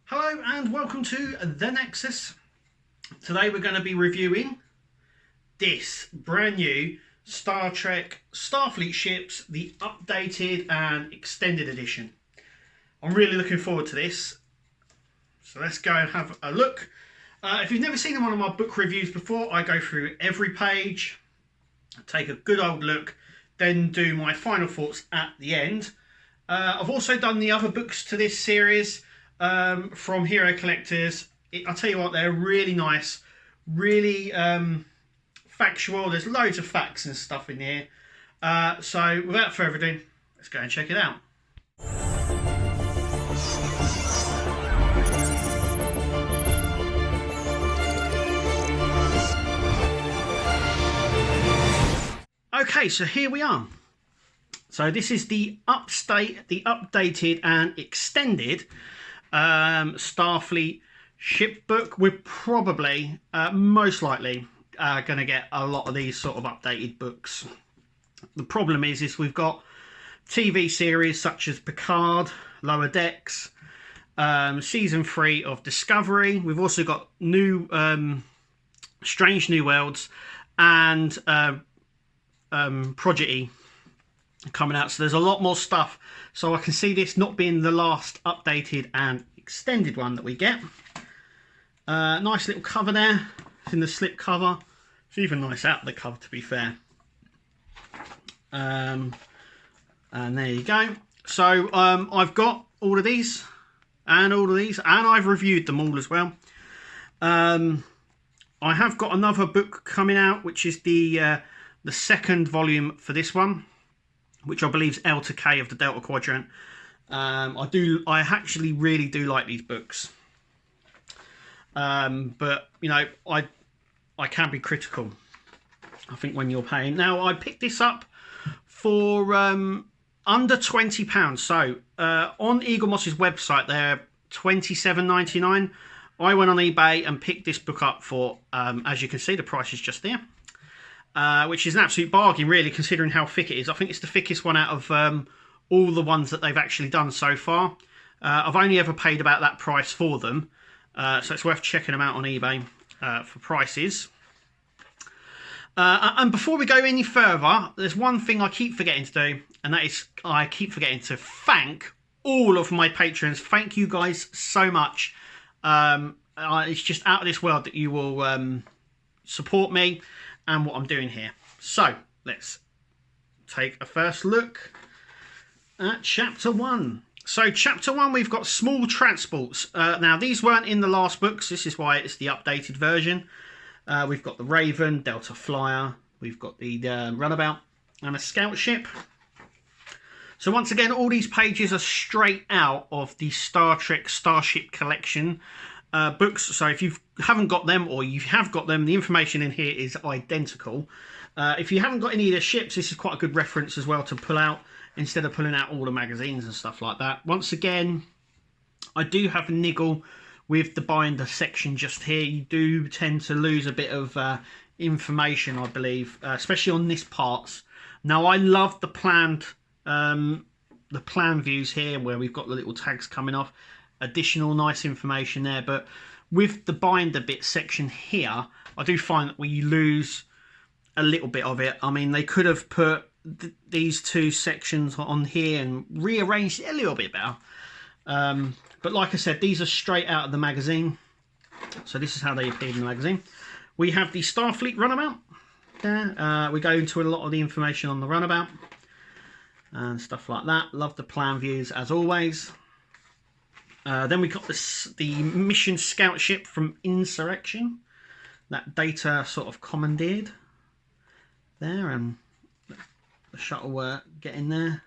Hello and welcome to The Nexus. Today we're going to be reviewing this brand new Star Trek Starfleet ships, the updated and extended edition. I'm really looking forward to this. So let's go and have a look. If you've never seen one of my book reviews before, I go through every page, take a good old look, then do my final thoughts at the end. I've also done the other books to this series from Hero Collectors. I'll tell you what, they're really nice, really factual. There's loads of facts and stuff in here. So without further ado, let's go and check it out. Okay, so here we are. So this is the updated and extended Starfleet ship book. We're probably, most likely, going to get a lot of these sort of updated books. The problem is we've got TV series such as Picard, Lower Decks, season 3 of Discovery. We've also got new Strange New Worlds and Project E coming out, so there's a lot more stuff. So I can see this not being the last updated and extended one that we get. Nice little cover there. It's in the slip cover. It's even nice out of the cover, to be fair. And there you go. So I've got all of these and all of these, and I've reviewed them all as well. I have got another book coming out, which is the second volume for this one, which I believe is L to K of the Delta Quadrant. I actually really do like these books, but you know, I can be critical, I think, when you're paying. Now I picked this up for under £20. So on Eagle Moss's website they're £27.99. I went on eBay and picked this book up for, as you can see, the price is just there. Which is an absolute bargain, really, considering how thick it is. I think it's the thickest one out of all the ones that they've actually done so far. I've only ever paid about that price for them, so it's worth checking them out on eBay for prices. And before we go any further, there's one thing I keep forgetting to do, and that is I keep forgetting to thank all of my patrons. Thank you guys so much. It's just out of this world that you will support me and what I'm doing here. So let's take a first look at chapter 1. So chapter 1, we've got small transports. Now these weren't in the last books, this is why it's the updated version. We've got the Raven, Delta Flyer, we've got the Runabout and a scout ship. So once again, all these pages are straight out of the Star Trek Starship Collection books. So if you haven't got them, or you have got them, the information in here is identical. If you haven't got any of the ships, this is quite a good reference as well to pull out, instead of pulling out all the magazines and stuff like that. Once again, I do have a niggle with the binder section just here. You do tend to lose a bit of information, I believe, especially on this parts. Now I love the plan views here, where we've got the little tags coming off. Additional nice information there, but with the binder bit section here, I do find that we lose a little bit of it. I mean, they could have put these two sections on here and rearranged it a little bit better. But like I said, these are straight out of the magazine. So this is how they appeared in the magazine. We have the Starfleet Runabout there. We go into a lot of the information on the Runabout and stuff like that. Love the plan views as always. Then we got the mission scout ship from Insurrection, that Data sort of commandeered there, and the shuttle were getting there.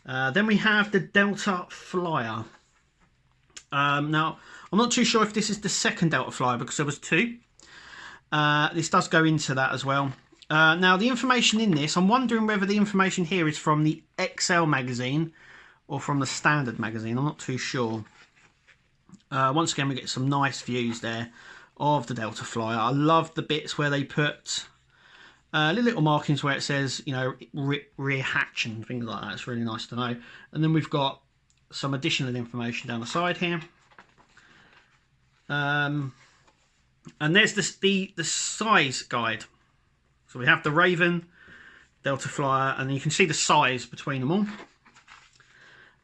Then we have the Delta Flyer. Now I'm not too sure if this is the second Delta Flyer, because there was two. This does go into that as well. Now the information in this, I'm wondering whether the information here is from the XL magazine or from the standard magazine. I'm not too sure. Once again, we get some nice views there of the Delta Flyer. I love the bits where they put little markings where it says, you know, rear hatch and things like that. It's really nice to know. And then we've got some additional information down the side here. And there's the size guide. So we have the Raven, Delta Flyer, and you can see the size between them all.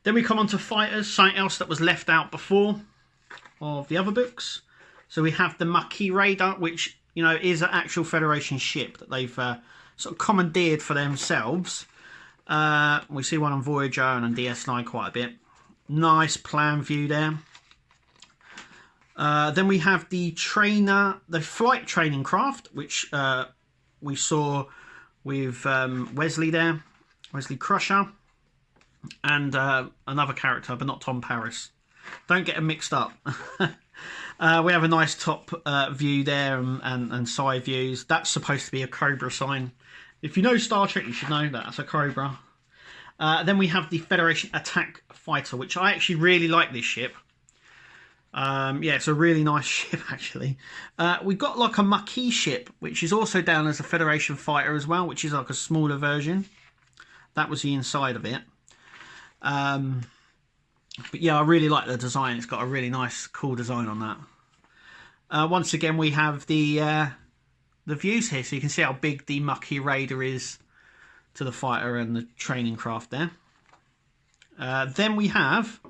Then we come on to fighters, something else that was left out before of the other books. So we have the Maquis Raider, which, you know, is an actual Federation ship that they've sort of commandeered for themselves. We see one on Voyager and on DS9 quite a bit. Nice plan view there. Then we have the flight training craft, which we saw with Wesley there, Wesley Crusher, and another character, but not Tom Paris. Don't get them mixed up. We have a nice top view there and side views. That's supposed to be a Cobra sign. If you know Star Trek, you should know that that's a Cobra. Then we have the Federation Attack Fighter, which I actually really like this ship. Yeah, it's a really nice ship, actually. We've got like a Maquis ship, which is also down as a Federation fighter as well, which is like a smaller version. That was the inside of it. But yeah, I really like the design. It's got a really nice, cool design on that. Once again, we have the views here, so you can see how big the Maquis Raider is to the fighter and the training craft there. Then we have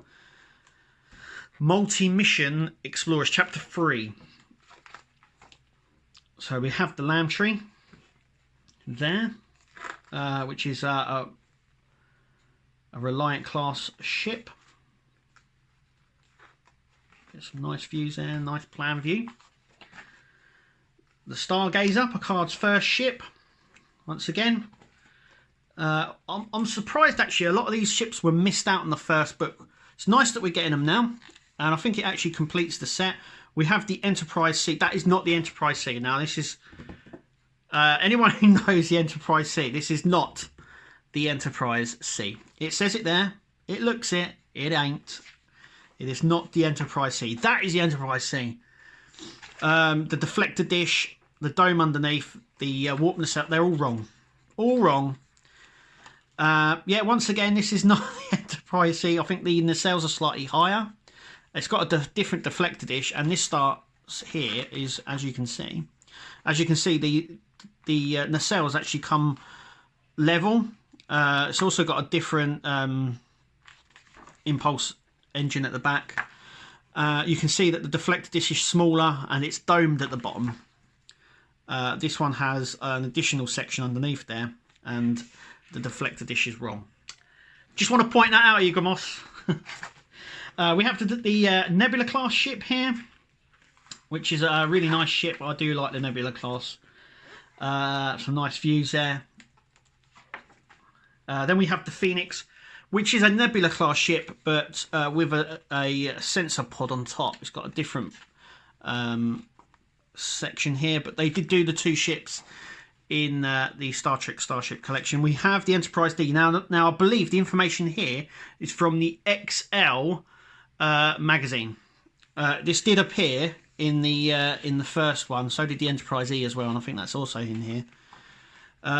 Multi-Mission Explorers Chapter 3. So we have the Lambtree there, which is a Reliant class ship. Get some nice views there, nice plan view. The Stargazer, Picard's first ship. Once again, I'm surprised actually. A lot of these ships were missed out in the first book. It's nice that we're getting them now, and I think it actually completes the set. We have the Enterprise C. That is not the Enterprise C. Now this is anyone who knows the Enterprise C. This is not the Enterprise C. It says it there. It looks it. It ain't. It is not the Enterprise C. That is the Enterprise C. The deflector dish, the dome underneath, the warp nacelle, they're all wrong. All wrong. Yeah, once again, this is not the Enterprise C. I think the nacelles are slightly higher. It's got a different deflector dish, and this starts here is, as you can see. As you can see, the nacelles actually come level. It's also got a different impulse engine at the back. You can see that the deflector dish is smaller and it's domed at the bottom. This one has an additional section underneath there, and the deflector dish is wrong. Just want to point that out, Igor Moss. We have the Nebula class ship here, which is a really nice ship. I do like the Nebula class. Some nice views there. Then we have the Phoenix, which is a Nebula class ship, but with a sensor pod on top. It's got a different section here, but they did do the two ships in the Star Trek Starship Collection. We have the Enterprise D. Now I believe the information here is from the XL magazine. This did appear in the first one. So did the Enterprise E as well, and I think that's also in here.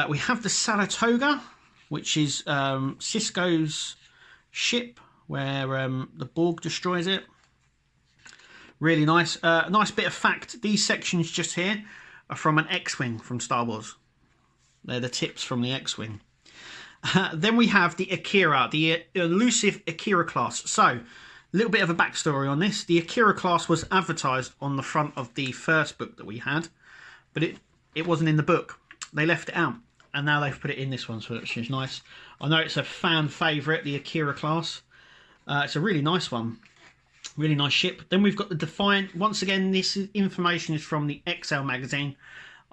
We have the Saratoga, which is Cisco's ship, where the Borg destroys it. Really nice. Nice bit of fact. These sections just here are from an X-Wing from Star Wars. They're the tips from the X-Wing. Then we have the Akira, the elusive Akira class. So, a little bit of a backstory on this. The Akira class was advertised on the front of the first book that we had, but it wasn't in the book. They left it out, and now they've put it in this one, so which is nice. I know it's a fan favourite, the Akira class. It's a really nice one. Really nice ship. Then we've got the Defiant. Once again, this information is from the XL magazine.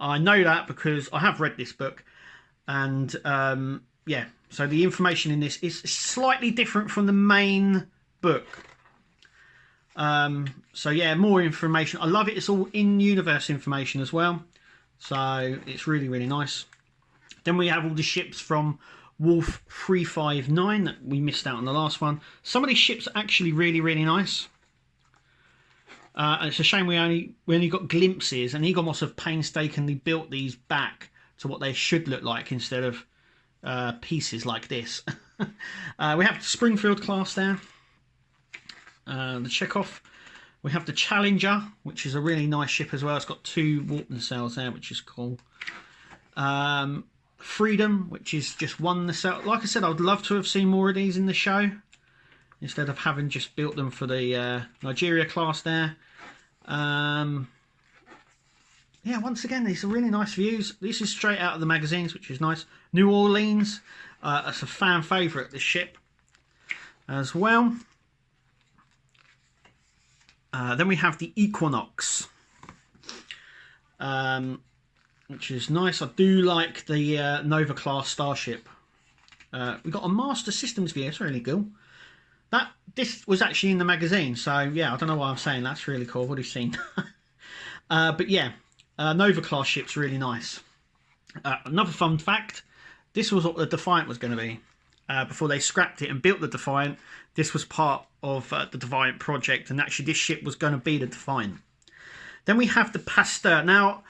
I know that because I have read this book, and yeah, so the information in this is slightly different from the main book. So yeah, more information. I love it. It's all in-universe information as well, so it's really, really nice. Then we have all the ships from Wolf 359 that we missed out on the last one. Some of these ships are actually really, really nice. And it's a shame we only got glimpses, and Egon Moss have painstakingly built these back to what they should look like instead of pieces like this. We have the Springfield class there, the Chekhov We have the Challenger, which is a really nice ship as well. It's got 2 warp nacelles there, which is cool. Freedom, which is just 1 nacelle. Like I said, I would love to have seen more of these in the show, instead of having just built them for the Nigeria class there. Yeah, once again, these are really nice views. This is straight out of the magazines, which is nice. New Orleans, that's a fan favourite, this ship as well. Then we have the Equinox, which is nice. I do like the Nova class starship. We've got a Master Systems view. It's really cool. This was actually in the magazine, so yeah, I don't know why I'm saying that's really cool. What have you seen? But yeah, Nova class ship's really nice. Another fun fact: this was what the Defiant was going to be before they scrapped it and built the Defiant. This was part of the Defiant project, and actually this ship was going to be the Defiant. Then we have the Pasteur. Now,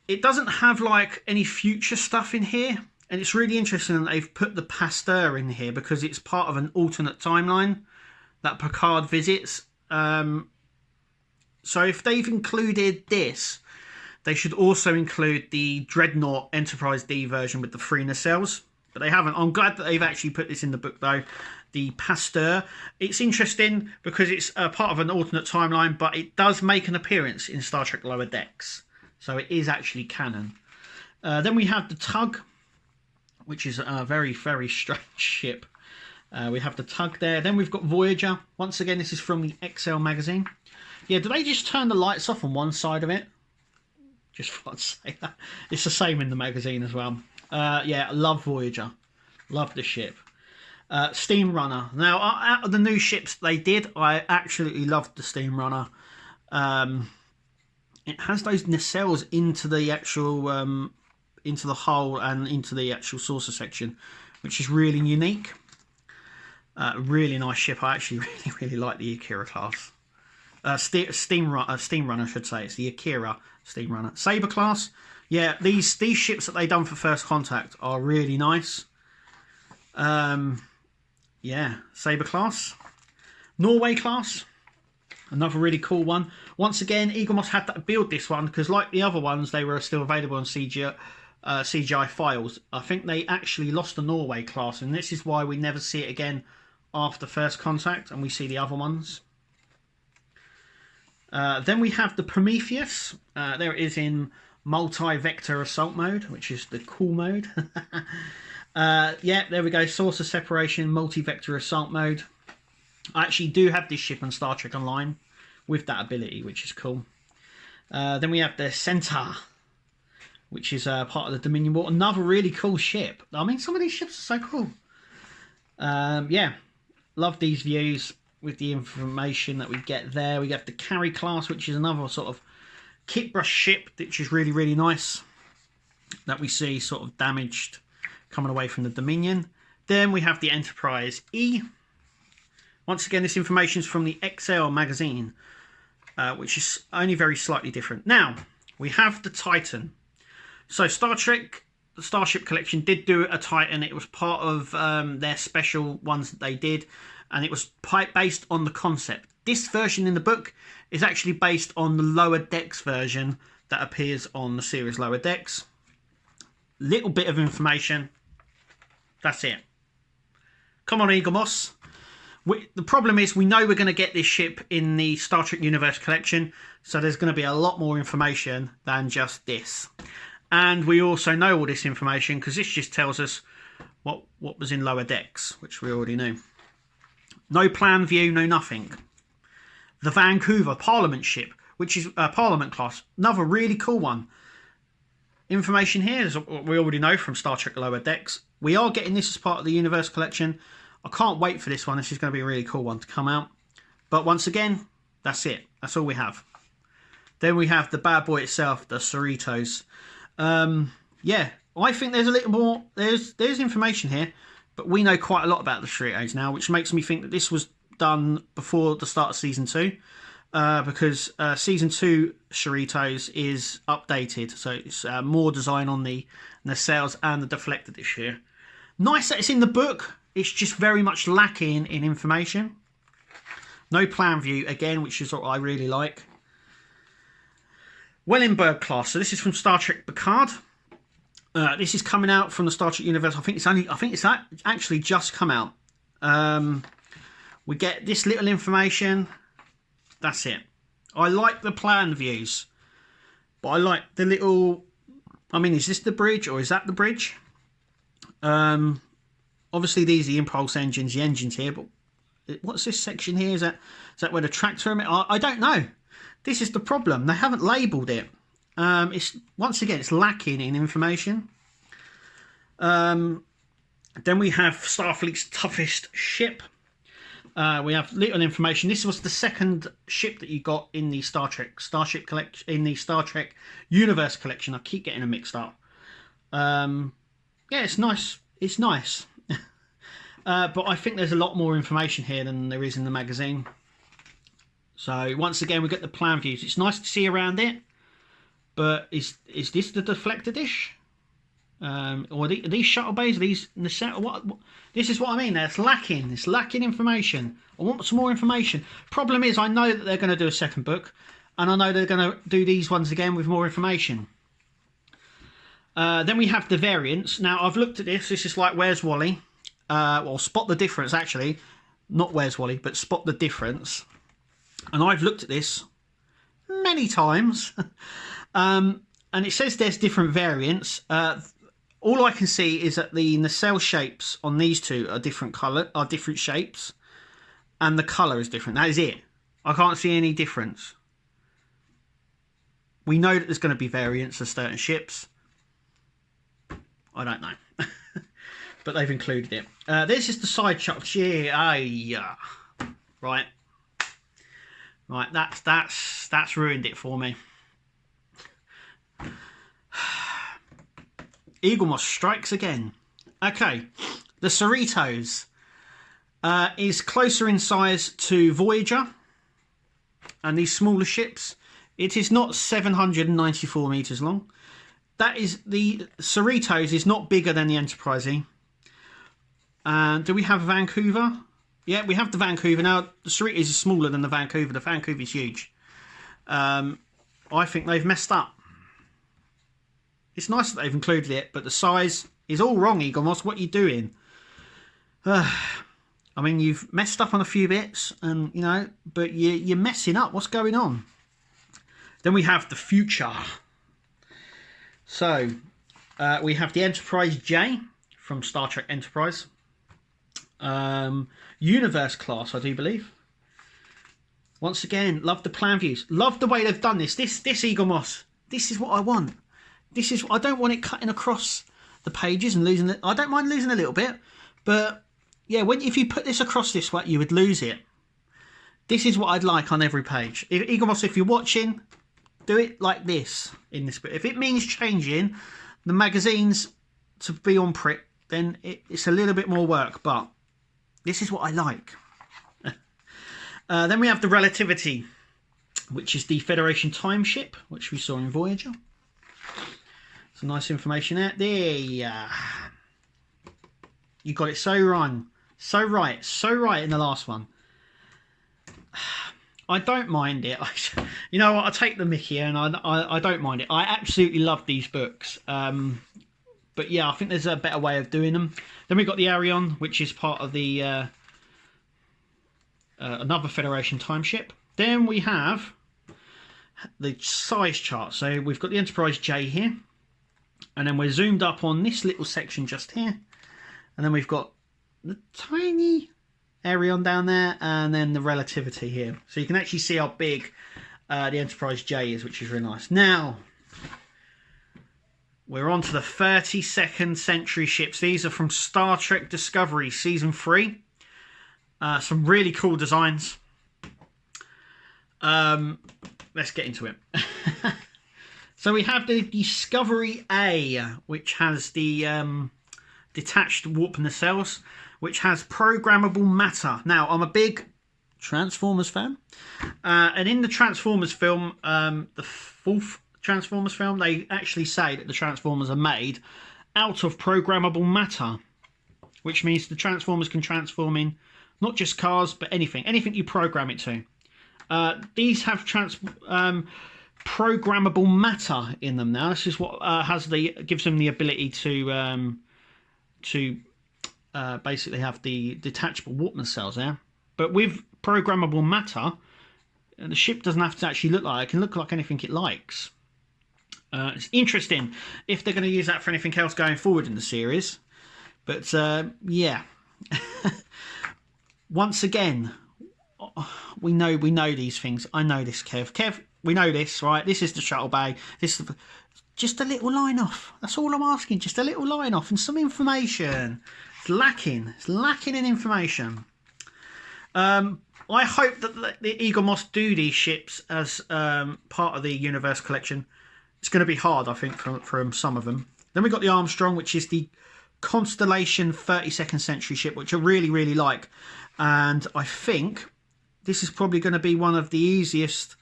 it doesn't have like any future stuff in here, and it's really interesting that they've put the Pasteur in here because it's part of an alternate timeline that Picard visits. So if they've included this, they should also include the Dreadnought Enterprise D version with the 3 nacelles, but they haven't. I'm glad that they've actually put this in the book though. The Pasteur. It's interesting because it's part of an alternate timeline, but it does make an appearance in Star Trek Lower Decks, so it is actually canon. Then we have the Tug, which is a very, very strange ship. We have the Tug there. Then we've got Voyager. Once again, this is from the XL magazine. Yeah, do they just turn the lights off on one side of it? Just thought I'd say that. It's the same in the magazine as well. Yeah, I love Voyager. Love the ship. Steam Runner. Now, out of the new ships they did, I absolutely loved the Steam Runner. It has those nacelles into the actual, into the hull and into the actual saucer section, which is really unique. Really nice ship. I actually really like the Akira class. Steam Runner, I should say. It's the Akira Steam Runner. Sabre class. Yeah, these ships that they done for First Contact are really nice. Yeah, Sabre class. Norway class. Another really cool one. Once again, Eaglemoss had to build this one because, like the other ones, they were still available on CGI files. I think they actually lost the Norway class, and this is why we never see it again after First Contact, and we see the other ones. Then we have the Prometheus. There it is in multi-vector assault mode, which is the cool mode. Yeah, there we go. Saucer separation, multi-vector assault mode. I actually do have this ship on Star Trek Online with that ability, which is cool. Then we have the Centaur, which is part of the Dominion War. Another really cool ship. I mean, some of these ships are so cool. Yeah, love these views with the information that we get there. We have the Carry class, which is another sort of kit brush ship, which is really, really nice, that we see sort of damaged coming away from the Dominion. Then we have the Enterprise E. Once again, this information is from the XL magazine, which is only very slightly different. Now, we have the Titan. So Star Trek, the Starship Collection did do a Titan. It was part of their special ones that they did, and it was based on the concept. This version in the book is actually based on the Lower Decks version that appears on the series Lower Decks. Little bit of information. That's it. Come on, Eaglemoss. The problem is we know we're going to get this ship in the Star Trek Universe Collection, so there's going to be a lot more information than just this. And we also know all this information because this just tells us what was in Lower Decks, which we already knew. No plan view, no nothing. The Vancouver Parliament ship, which is a Parliament class. Another really cool one. Information here is what we already know from Star Trek Lower Decks. We are getting this as part of the Universe Collection. I can't wait for this one. This is going to be a really cool one to come out. But once again, that's it. That's all we have. Then we have the bad boy itself, the Cerritos. Yeah, I think there's a little more. There's information here, but we know quite a lot about the Cerritos now, which makes me think that this was done before the start of Season 2. Because Season 2 Cerritos is updated, so it's more design on the nacelles and the deflector this year. Nice that it's in the book. It's just very much lacking in information. No plan view again, which is what I really like. Wellenberg class. So this is from Star Trek Picard. This is coming out from the Star Trek universe. I think it's actually just come out. We get this little information. That's it. I like the plan views, but I like the little. I mean, is this the bridge or is that the bridge? Obviously these are the impulse engines, the engines here, but what's this section here? Is that where the tractor? I don't know. This is the problem. They haven't labelled it. It's once again, it's lacking in information. Then we have Starfleet's toughest ship. We have little information. This was the second ship that you got in the Starship collection, in the Star Trek Universe collection. I keep getting them mixed up. Yeah, it's nice. It's nice. But I think there's a lot more information here than there is in the magazine. So once again, we get the plan views. It's nice to see around it, but is this the deflector dish? Or are these shuttle bays? Are these what? This is what I mean. It's lacking. It's lacking information. I want some more information. Problem is, I know that they're going to do a second book, and I know they're going to do these ones again with more information. Then we have the variants. Now I've looked at this. This is like Where's Wally? Well, Spot the Difference actually, not Where's Wally, but Spot the Difference. And I've looked at this many times, and it says there's different variants. All I can see is that the nacelle shapes on these two are different different shapes, and the colour is different. That is it. I can't see any difference. We know that there's going to be variants of certain ships. I don't know, but they've included it. This is the side shot. Yeah, right. Right, that's ruined it for me. Eaglemoss strikes again. Okay, the Cerritos is closer in size to Voyager and these smaller ships. It is not 794 meters long. That is, the Cerritos is not bigger than the Enterprise E. Do we have Vancouver? Yeah, we have the Vancouver. Now, the Cerritos is smaller than the Vancouver. The Vancouver is huge. I think they've messed up. It's nice that they've included it, but the size is all wrong, Eaglemoss. What are you doing? I mean, you've messed up on a few bits, and you know, but you're messing up. What's going on? Then we have the future. So, we have the Enterprise J from Star Trek Enterprise. Universe class, I do believe. Once again, love the plan views. Love the way they've done this. This Eaglemoss. This is what I want. This is. I don't want it cutting across the pages and losing it. I don't mind losing a little bit, but yeah, if you put this across this way, you would lose it. This is what I'd like on every page. Eaglemoss, if you're watching, do it like this in this bit. If it means changing the magazines to be on print, then it's a little bit more work, but this is what I like. Then we have the Relativity, which is the Federation time ship, which we saw in Voyager. Some nice information out there. You got it so wrong. So right in the last one. I don't mind it. You know what? I take the mickey and I don't mind it. I absolutely love these books. But yeah, I think there's a better way of doing them. Then we've got the Arion, which is part of the another Federation time ship. Then we have the size chart. So we've got the Enterprise J here. And then we're zoomed up on this little section just here. And then we've got the tiny Arion down there. And then the Relativity here. So you can actually see how big the Enterprise J is, which is really nice. Now, we're on to the 32nd century ships. These are from Star Trek Discovery Season 3. Some really cool designs. Let's get into it. So we have the Discovery A, which has the detached warp nacelles, which has programmable matter. Now, I'm a big Transformers fan. And in the Transformers film, the fourth Transformers film, they actually say that the Transformers are made out of programmable matter, which means the Transformers can transform in not just cars, but anything you program it to. These have programmable matter in them now. This is what gives them the ability to basically have the detachable warp nacelles there. But with programmable matter, the ship doesn't have to actually look like it. It can look like anything it likes. It's interesting if they're going to use that for anything else going forward in the series. But yeah, once again, we know these things. I know this, Kev. Kev, we know this, right? This is the shuttle bay. This is just a little line off. That's all I'm asking. Just a little line off and some information. It's lacking. It's lacking in information. I hope that the Eagle Moss do these ships as part of the Universe collection. It's going to be hard, I think, from some of them. Then we've got the Armstrong, which is the Constellation 32nd Century ship, which I really, really like. And I think this is probably going to be one of the easiest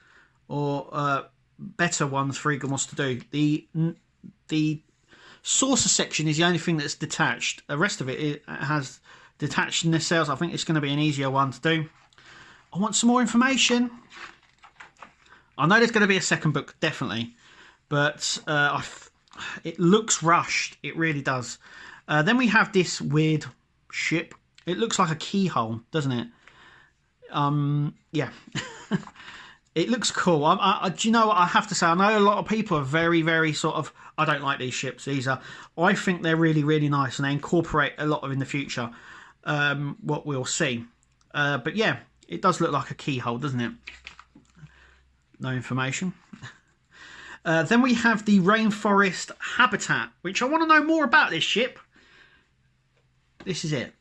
or better ones for Eagle Moss to do. The saucer section is the only thing that's detached. The rest of it has detached nacelles. I think it's going to be an easier one to do. I want some more information. I know there's going to be a second book, definitely. But it looks rushed. It really does. Then we have this weird ship. It looks like a keyhole, doesn't it? Yeah. It looks cool. Do you know what I have to say? I know a lot of people are very, very sort of, I don't like these ships. I think they're really, really nice, and they incorporate a lot of in the future. What we'll see. But yeah, it does look like a keyhole, doesn't it? No information. Then we have the Rainforest Habitat, which I want to know more about this ship. This is it.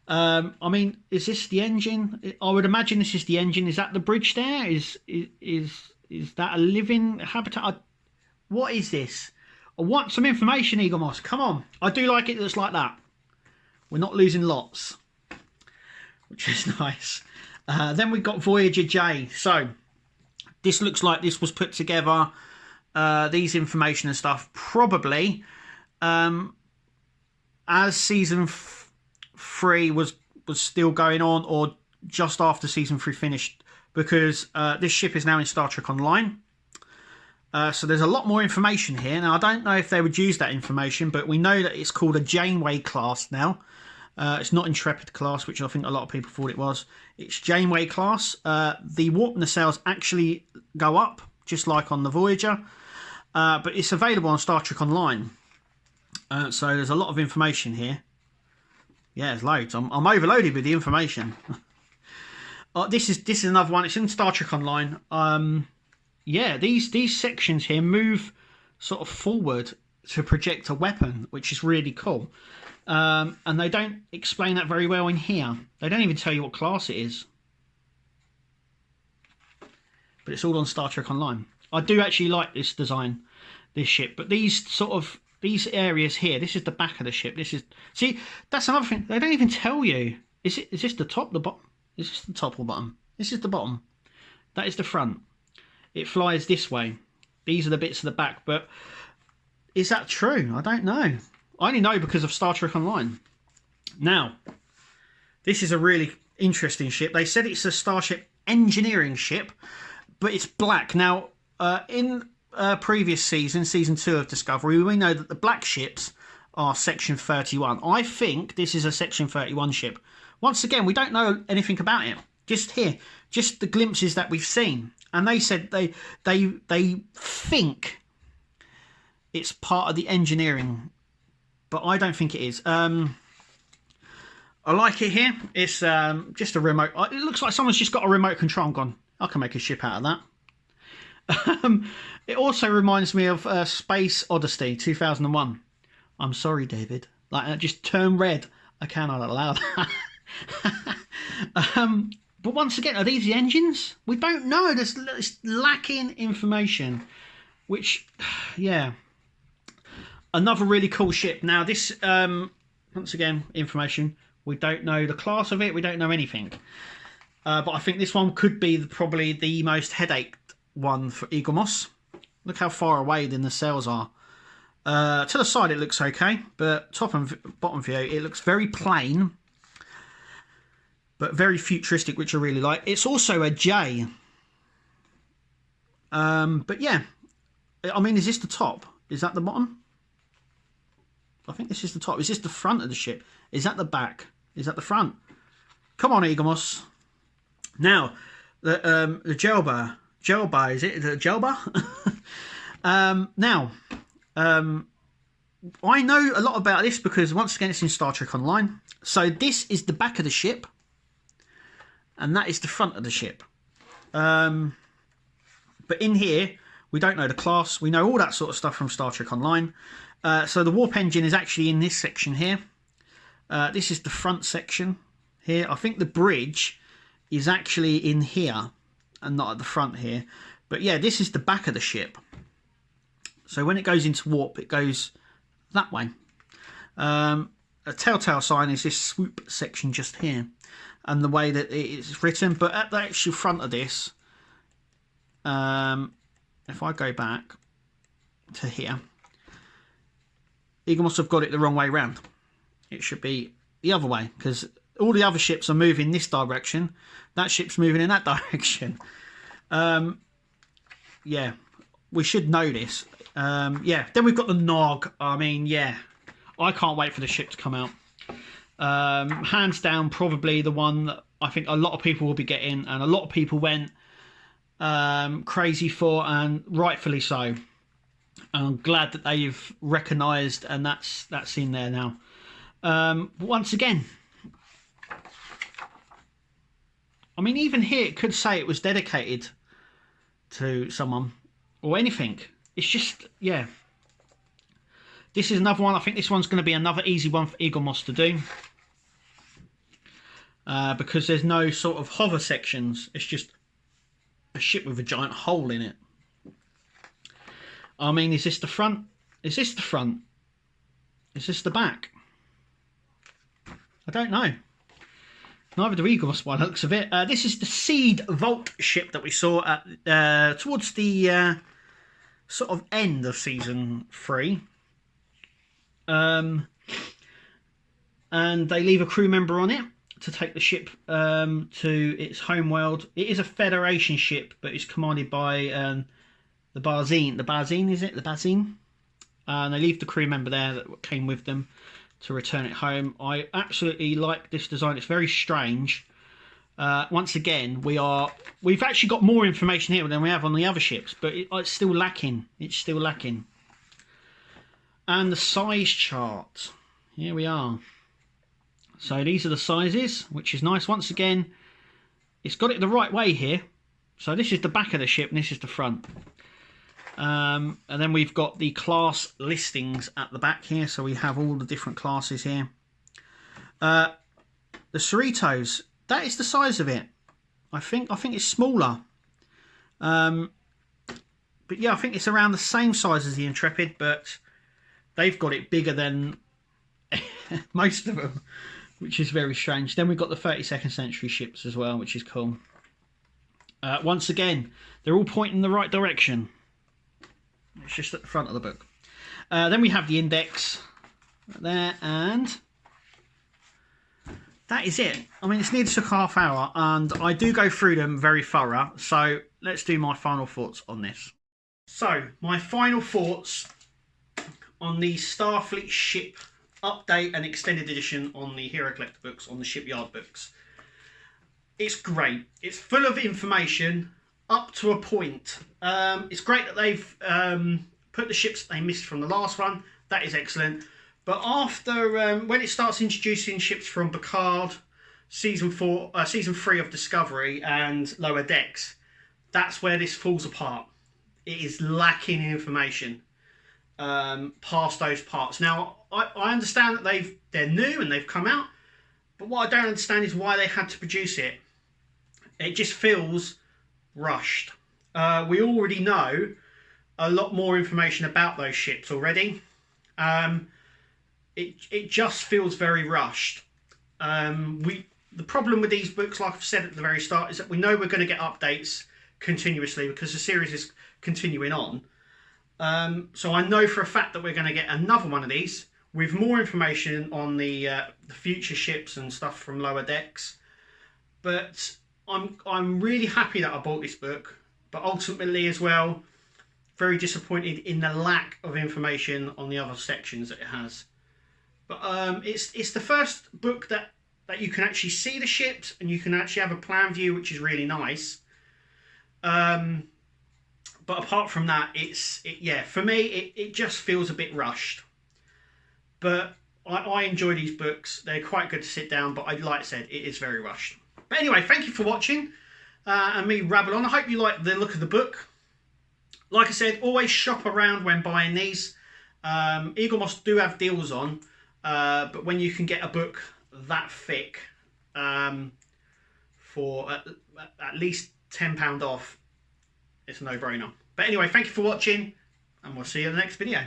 I mean, is this the engine? I would imagine this is the engine. Is that the bridge there? Is that a living habitat? What is this? I want some information, Eagle Moss. Come on. I do like it that's like that. We're not losing lots, which is nice. Then we've got Voyager J. So this looks like this was put together, these information and stuff, probably as season 3 was still going on, or just after season 3 finished, because this ship is now in Star Trek Online. So there's a lot more information here. Now, I don't know if they would use that information, but we know that it's called a Janeway class now. It's not Intrepid class, which I think a lot of people thought it was. It's Janeway class. The warp nacelles actually go up, just like on the Voyager. But it's available on Star Trek Online. So there's a lot of information here. Yeah, there's loads. I'm overloaded with the information. This is another one. It's in Star Trek Online. Yeah, these sections here move sort of forward to project a weapon, which is really cool. And they don't explain that very well in here. They don't even tell you what class it is. But it's all on Star Trek Online. I do actually like this design, this ship. But these areas here, this is the back of the ship. See, that's another thing. They don't even tell you. Is this the top, the bottom? Is this the top or bottom? This is the bottom. That is the front. It flies this way. These are the bits of the back. But is that true? I don't know. I only know because of Star Trek Online. Now, this is a really interesting ship. They said it's a Starship engineering ship, but it's black. Now, in previous season 2 of Discovery, we know that the black ships are Section 31. I think this is a Section 31 ship. Once again, we don't know anything about it. Just here, just the glimpses that we've seen. And they said they think it's part of the engineering, but I don't think it is. I like it here. It's just a remote. It looks like someone's just got a remote control and gone, I can make a ship out of that. It also reminds me of Space Odyssey 2001. I'm sorry, David. Like, that just turned red. I cannot allow that. But once again, are these the engines? We don't know. There's lacking information, which, yeah. Another really cool ship. Now, this, once again, information. We don't know the class of it. We don't know anything. But I think this one could be probably the most headache one for Eagle Moss. Look how far away the nacelles are. To the side, it looks okay. But top and bottom view, it looks very plain. but very futuristic, which I really like. It's also a J. But yeah, I mean, is this the top? Is that the bottom? I think this is the top. Is this the front of the ship? Is that the back? Is that the front? Come on, Eaglemoss. Now, the Jelba. Jelba, is it? The Jelba? Now, I know a lot about this because, once again, it's in Star Trek Online. So this is the back of the ship. And that is the front of the ship. But in here, we don't know the class. We know all that sort of stuff from Star Trek Online. So the warp engine is actually in this section here. This is the front section here. I think the bridge is actually in here and not at the front here. But yeah, this is the back of the ship. So when it goes into warp, it goes that way. A telltale sign is this swoop section just here. And the way that it is written. But at the actual front of this, if I go back to here, Eagle must have got it the wrong way round. It should be the other way, because all the other ships are moving this direction. That ship's moving in that direction. Yeah, we should know this. Yeah, then we've got the Nog. I mean, yeah, I can't wait for the ship to come out. Hands down, probably the one that I think a lot of people will be getting, and a lot of people went crazy for, and rightfully so. And I'm glad that they've recognised, and that's in there now. Once again, I mean, even here it could say it was dedicated to someone or anything. It's just, yeah. This is another one. I think this one's going to be another easy one for Eaglemoss to do. Because there's no sort of hover sections. It's just a ship with a giant hole in it. I mean, is this the front? Is this the front? Is this the back? I don't know. Neither do Eaglemoss by the looks of it. This is the Seed Vault ship that we saw at towards the sort of end of season 3. And they leave a crew member on it to take the ship to its home world. It is a Federation ship, but it's commanded by the Barzine. The Barzine, is it? The Barzine? And they leave the crew member there that came with them to return it home. I absolutely like this design. It's very strange. Once again, we've actually got more information here than we have on the other ships, but it's still lacking. It's still lacking. And the size chart. Here we are. So these are the sizes, which is nice. Once again, it's got it the right way here. So this is the back of the ship and this is the front. And then we've got the class listings at the back here. So we have all the different classes here. The Cerritos, that is the size of it. I think it's smaller. But yeah, I think it's around the same size as the Intrepid, but they've got it bigger than most of them, which is very strange. Then we've got the 32nd century ships as well, which is cool. Once again, they're all pointing in the right direction. It's just at the front of the book. Then we have the index there, and that is it. I mean, it's nearly took half hour, and I do go through them very thorough. So let's do my final thoughts on this. So my final thoughts on the Starfleet ship update and extended edition on the Hero Collector books, on the Shipyard books. It's great. It's full of information up to a point. It's great that they've put the ships they missed from the last one. That is excellent. But after when it starts introducing ships from Picard, season 3 of Discovery, and Lower Decks, that's where this falls apart. It is lacking in information past those parts. Now, I understand that they're new and they've come out, but what I don't understand is why they had to produce it. It just feels rushed. We already know a lot more information about those ships already. It just feels very rushed. The problem with these books, like I've said at the very start, is that we know we're going to get updates continuously because the series is continuing on. So I know for a fact that we're going to get another one of these with more information on the future ships and stuff from Lower Decks. But I'm really happy that I bought this book, but ultimately as well, very disappointed in the lack of information on the other sections that it has. But it's the first book that you can actually see the ships and you can actually have a plan view, which is really nice. But apart from that, for me, it just feels a bit rushed. But I enjoy these books. They're quite good to sit down, but like I said, it is very rushed. But anyway, thank you for watching and me rabble on. I hope you like the look of the book. Like I said, always shop around when buying these. Eagle Moss do have deals on, but when you can get a book that thick for at least £10 off, it's a no-brainer. But anyway, thank you for watching, and we'll see you in the next video.